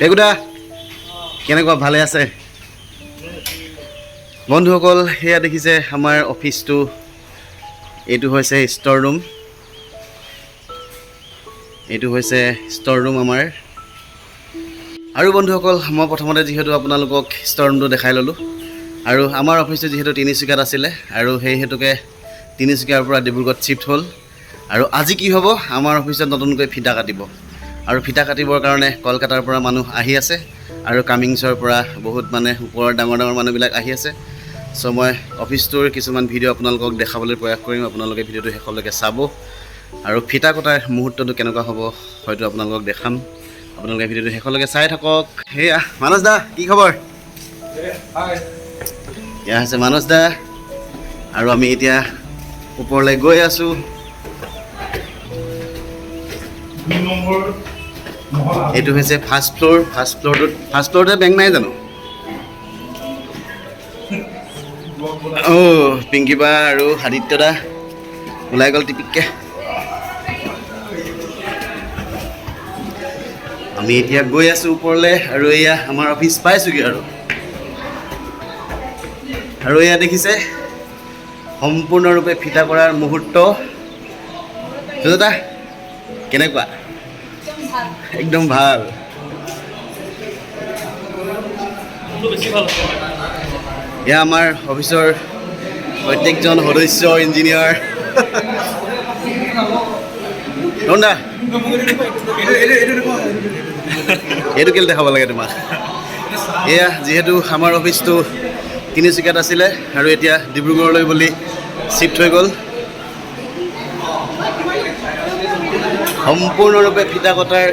এগুদা কেনেকুৱা ভালে আছে বন্ধুসকল সেয়া দেখিছে আমাৰ অফিসটো এইটো হৈছে ষ্ট'ৰ ৰুম আমাৰ আৰু বন্ধুসকল মই প্ৰথমতে যিহেতু আপোনালোকক ষ্ট'ৰ ৰুমটো দেখাই ল'লোঁ আৰু আমাৰ অফিসটো যিহেতু তিনিচুকীয়াত আছিলে আৰু সেই হেতুকে তিনিচুকীয়াৰ পৰা ডিব্ৰুগড়ত শিফ্ট হ'ল আৰু আজি কি হ'ব আমাৰ অফিসত নতুনকৈ ফিটা কাটিব আৰু ফিটা কাটিবৰ কাৰণে কলকাতাৰ পৰা মানুহ আহি আছে আৰু কামিংছৰ পৰা বহুত মানে ওপৰৰ ডাঙৰ মানুহবিলাক আহি আছে সো মই অফিসটোৰ কিছুমান ভিডিঅ' আপোনালোকক দেখাবলৈ প্ৰয়াস কৰিম আপোনালোকে ভিডিঅ'টো শেষলৈকে চাব আৰু ফিটা কটাৰ মুহূৰ্তটো কেনেকুৱা হ'ব হয়তো আপোনালোকক দেখাম আপোনালোকে ভিডিঅ'টো শেষলৈকে চাই থাকক হেয়া মানস দা কি খবৰ হাই ইয়া আছে মানস দা আৰু আমি এতিয়া ওপৰলৈ গৈ আছো এইটো হৈছে ফাৰ্ষ্ট ফ্ল'ৰটোত বেংক নাই জানো পিংকি বা আৰু আদিত্য দা ওলাই গ'ল টিপিককৈ আমি এতিয়া গৈ আছোঁ ওপৰলৈ আৰু এয়া আমাৰ অফিচ পাইছোঁগৈ আৰু এয়া দেখিছে সম্পূৰ্ণৰূপে ফিটা কৰাৰ মুহূৰ্ত দাদা কেনেকুৱা একদম ভাল এয়া আমাৰ অফিচৰ প্ৰত্যেকজন সদস্য ইঞ্জিনিয়াৰ দা এইটো কেলে দেখাব লাগে তোমাক এয়া যিহেতু আমাৰ অফিচটো তিনিচুকীয়াত আছিলে আৰু এতিয়া ডিব্ৰুগড়লৈ বুলি শিফ্ট হৈ গ'ল সম্পূৰ্ণৰূপে ফিটা কটাৰ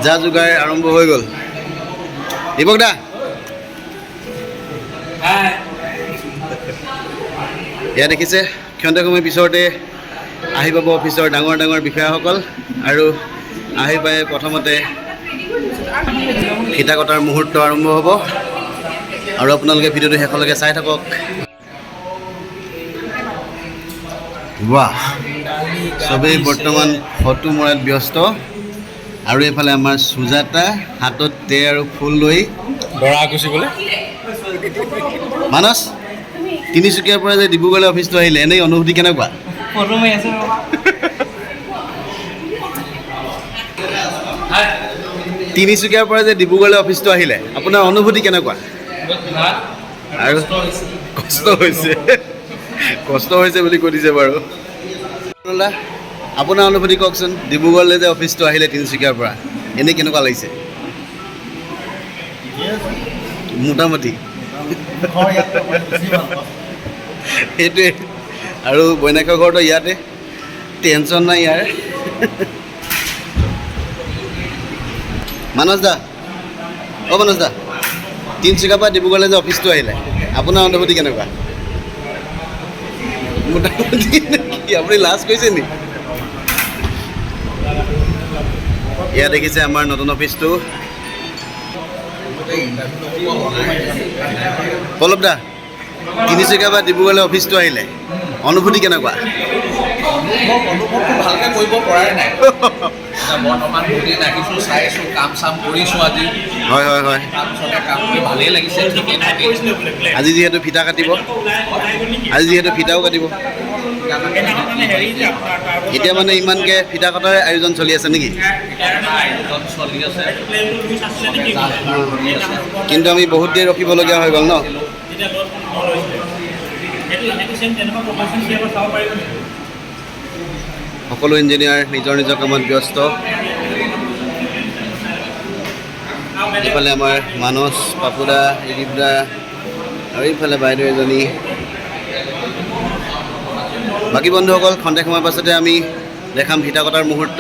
যা যোগাৰ আৰম্ভ হৈ গ'ল দীপক দা এয়া দেখিছে ক্ষণতে সময় পিছতে আহি পাব অফিচৰ ডাঙৰ বিষয়াসকল আৰু আহি পাই প্ৰথমতে ফিটা কটাৰ মুহূৰ্ত আৰম্ভ হ'ব আৰু আপোনালোকে ভিডিঅ'টো শেষলৈকে চাই থাকক বাহ চবেই বৰ্তমান ফটো মৰাত ব্যস্ত আৰু এইফালে আমাৰ সুজাতা হাতত তে আৰু ফুল লৈ দৰা গুচিবলৈ মানস তিনিচুকীয়াৰ পৰা যে ডিব্ৰুগড়লৈ অফিচটো আহিলে এনেই অনুভূতি কেনেকুৱা তিনিচুকীয়াৰ পৰা যে ডিব্ৰুগড়লৈ অফিচটো আহিলে আপোনাৰ অনুভূতি কেনেকুৱা আৰু কষ্ট হৈছে বুলি কৈ দিছে বাৰু আপোনাৰ অনুভূতি কওকচোন ডিব্ৰুগড়লৈ যে অফিচটো আহিলে তিনিচুকীয়াৰ পৰা এনেই কেনেকুৱা লাগিছে মোটামুটি সেইটোৱে আৰু বৈনাকৰ ঘৰতো ইয়াতে টেনশ্যন নাই ইয়াৰ মানস দা তিনিচুকীয়াৰ পৰা ডিব্ৰুগড়লৈ যে অফিচটো আহিলে আপোনাৰ অনুভূতি কেনেকুৱা মোটামুটি কি আপুনি লাজ কৰিছে নেকি এয়া দেখিছে আমাৰ নতুন অফিচটো পল্লৱ দা তিনিচুকীয়া পৰা ডিব্ৰুগড়লৈ অফিচটো আহিলে অনুভূতি কেনেকুৱা অনুভৱটো ভালকৈ কৰিব পৰাই নাই বৰ্তমান বহি ৰাখিছোঁ চাইছোঁ কাম চাম কৰিছোঁ আজি হয় তাৰপিছতে কাম কৰি ভালেই লাগিছে ঠিকেই থাকে আজি যিহেতু ফিটাও কাটিব এতিয়া মানে ইমানকৈ ফিটা কটাৰ আয়োজন চলি আছে নেকি চলি আছে কিন্তু আমি বহুত দেৰি ৰখিবলগীয়া হৈ গ'ল ন সকলো ইঞ্জিনিয়াৰ নিজৰ কামত ব্যস্ত এইফালে আমাৰ মানস পাপুদা ইদিপদা আৰু এইফালে বাইদেউ এজনী বাকী বন্ধুসকল খন্তেক সময়ৰ পাছতে আমি দেখাম ফিটা কটাৰ মুহূৰ্ত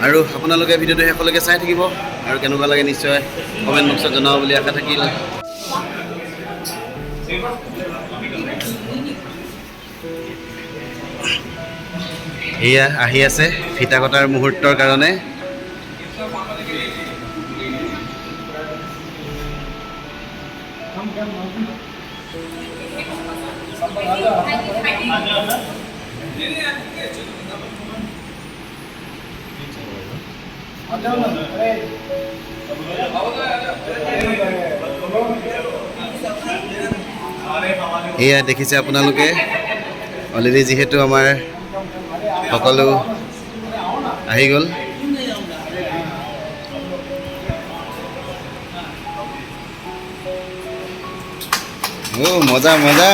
আৰু আপোনালোকে ভিডিঅ'টো শেষলৈকে চাই থাকিব আৰু কেনেকুৱা লাগে নিশ্চয় কমেণ্ট বক্সত জনাব বুলি আশা থাকিল এয়া আহি আছে ফিটা কটাৰ মুহূৰ্তৰ কাৰণে এয়া দেখিছে আপোনালোকে অলৰেডি যিহেতু আমাৰ সকলো আহি গ'ল। মজা মজা।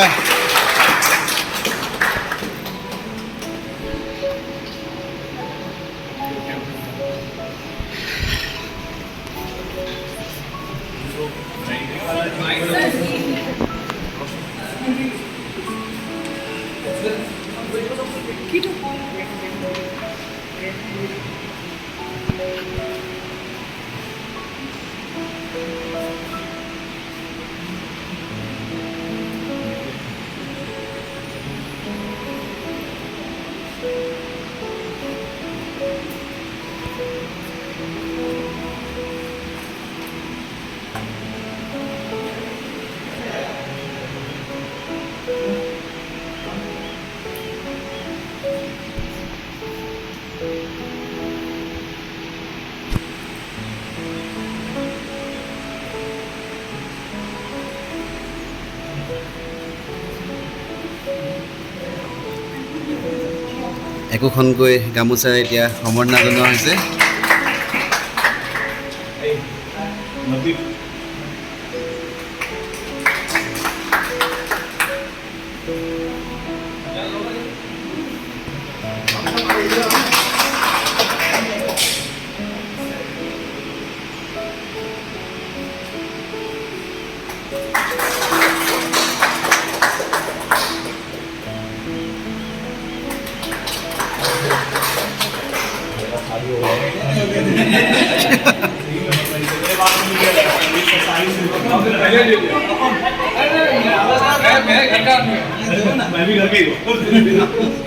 একোখনকৈ গামোচা এতিয়া সম্বৰ্ধনা জনোৱা হৈছে। मैं भी घर पे ही हूँ।